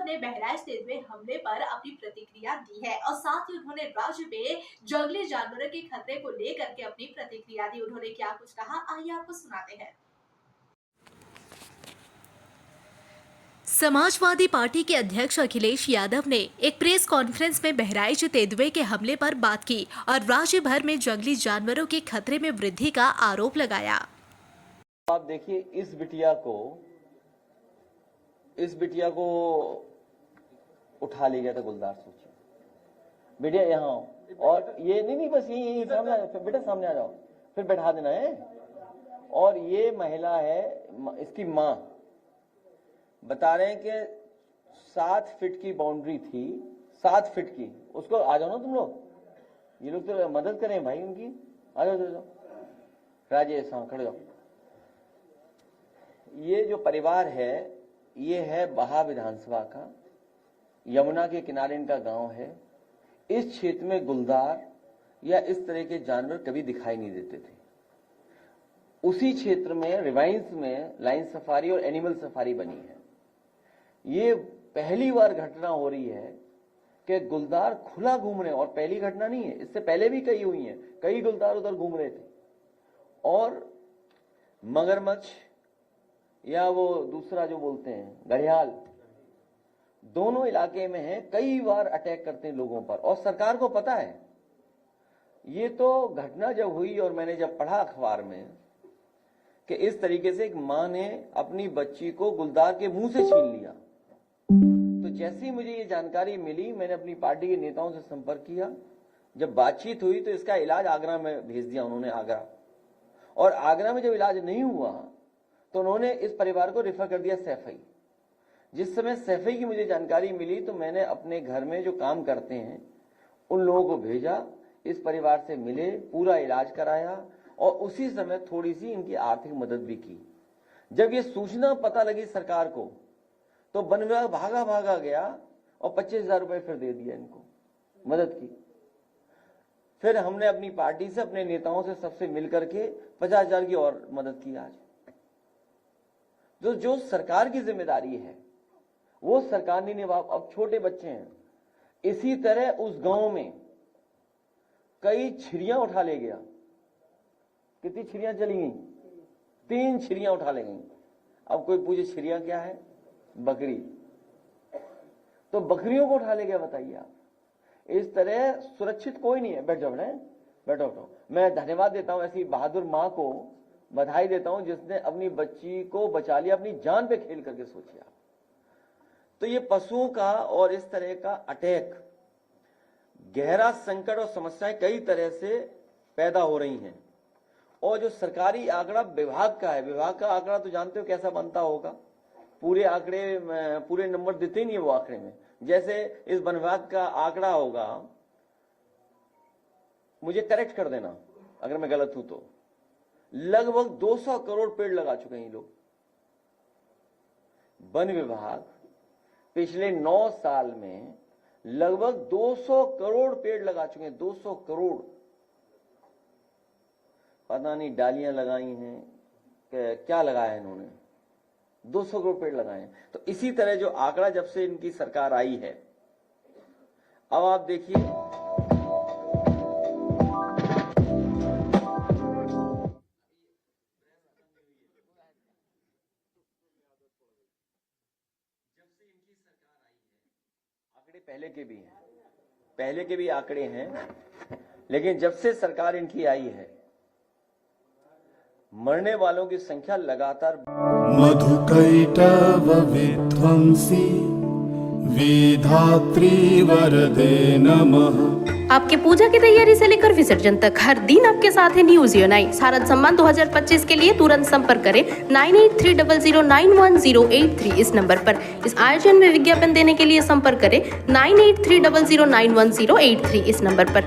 यादव ने बहराइच तेंदुए हमले पर अपनी प्रतिक्रिया दी है और साथ ही उन्होंने राज्य में जंगली जानवरों के खतरे को लेकर के अपनी प्रतिक्रिया दी। उन्होंने क्या कुछ कहा, आइए आपको सुनाते हैं। समाजवादी पार्टी के अध्यक्ष अखिलेश यादव ने एक प्रेस कॉन्फ्रेंस में बहराइच तेंदुए के हमले पर बात की और राज्य भर में जंगली जानवरों के खतरे में वृद्धि का आरोप लगाया। आप देखिए इस बिटिया को उठा ले गया था गुलदार, सोचिए बेटिया यहाँ आओ, और ये नहीं बस यही सामने बेटा सामने आ जाओ, फिर बैठा देना है। और ये महिला है, इसकी माँ बता रहे हैं कि 7 फीट की बाउंड्री थी, 7 फीट की, उसको आ जाओ ना तुम लोग, ये लोग तो मदद करें भाई उनकी, आ जाओ राजेश, हाँ खड़े जाओ। ये जो परिवार है ये है बहा विधानसभा का, यमुना के किनारे इनका गांव है। इस क्षेत्र में गुलदार या इस तरह के जानवर कभी दिखाई नहीं देते थे। उसी क्षेत्र में रिवाइंस में लाइन सफारी और एनिमल सफारी बनी है। ये पहली बार घटना हो रही है कि गुलदार खुला घूम रहे हैं, और पहली घटना नहीं है, इससे पहले भी कई हुई हैं, कई गुलदार उधर घूम रहे थे। और मगरमच्छ या वो दूसरा जो बोलते हैं घड़ियाल, दोनों इलाके में है, कई बार अटैक करते हैं लोगों पर, और सरकार को पता है। ये तो घटना जब हुई और मैंने जब पढ़ा अखबार में कि इस तरीके से एक मां ने अपनी बच्ची को गुलदार के मुंह से छीन लिया, तो जैसे ही मुझे ये जानकारी मिली मैंने अपनी पार्टी के नेताओं से संपर्क किया। जब बातचीत हुई तो इसका इलाज आगरा में भेज दिया उन्होंने, आगरा। और आगरा में जब इलाज नहीं हुआ तो उन्होंने इस परिवार को रेफर कर दिया सैफई। जिस समय सैफई की मुझे जानकारी मिली तो मैंने अपने घर में जो काम करते हैं उन लोगों को भेजा, इस परिवार से मिले, पूरा इलाज कराया और उसी समय थोड़ी सी इनकी आर्थिक मदद भी की। जब ये सूचना पता लगी सरकार को तो वन विभाग भागा गया और 25,000 रुपए फिर दे दिया इनको, मदद की। फिर हमने अपनी पार्टी से, अपने नेताओं से, सबसे मिलकर के 50,000 की और मदद की। आज जो सरकार की जिम्मेदारी है वो सरकार नहीं निभा। अब छोटे बच्चे हैं, इसी तरह उस गांव में कई छिरियां उठा ले गया। कितनी छिरियां चली गई? 3 छिरियां उठा ले गई। अब कोई पूछे छिरियां क्या है? बकरी। तो बकरियों को उठा ले गया, बताइए आप। इस तरह सुरक्षित कोई नहीं है। बैठ जाओ, बैठो। मैं धन्यवाद देता हूं ऐसी बहादुर मां को, बधाई देता हूं जिसने अपनी बच्ची को बचा लिया, अपनी जान पे खेल करके। सोचिए आप। तो ये पशुओं का और इस तरह का अटैक, गहरा संकट और समस्याएं कई तरह से पैदा हो रही हैं। और जो सरकारी आंकड़ा विभाग का है, विभाग का आंकड़ा तो जानते हो कैसा बनता होगा, पूरे आंकड़े, पूरे नंबर देते ही नहीं है वो आंकड़े में। जैसे इस वन विभाग का आंकड़ा होगा, मुझे करेक्ट कर देना अगर मैं गलत हूं तो, लगभग 200 करोड़ पेड़ लगा चुके हैं ये लोग। वन विभाग पिछले 9 साल में लगभग 200 करोड़ पेड़ लगा चुके हैं। 200 करोड़, पता नहीं डालियां लगाई हैं क्या लगाया है इन्होंने, 200 करोड़ पेड़ लगाए हैं। तो इसी तरह जो आंकड़ा जब से इनकी सरकार आई है, अब आप देखिए आंकड़े पहले के भी आंकड़े हैं, लेकिन जब से सरकार इनकी आई है मरने वालों की संख्या लगातार। मधुकैटव विध्वंसी विधात्री वरदे नमः। आपके पूजा की तैयारी से लेकर विसर्जन तक हर दिन आपके साथ है न्यूज यूनाइट। शारद सम्मान 2025 के लिए तुरंत संपर्क करें 9830091083 इस नंबर पर। इस आयोजन में विज्ञापन देने के लिए संपर्क करें 9830091083 इस नंबर पर।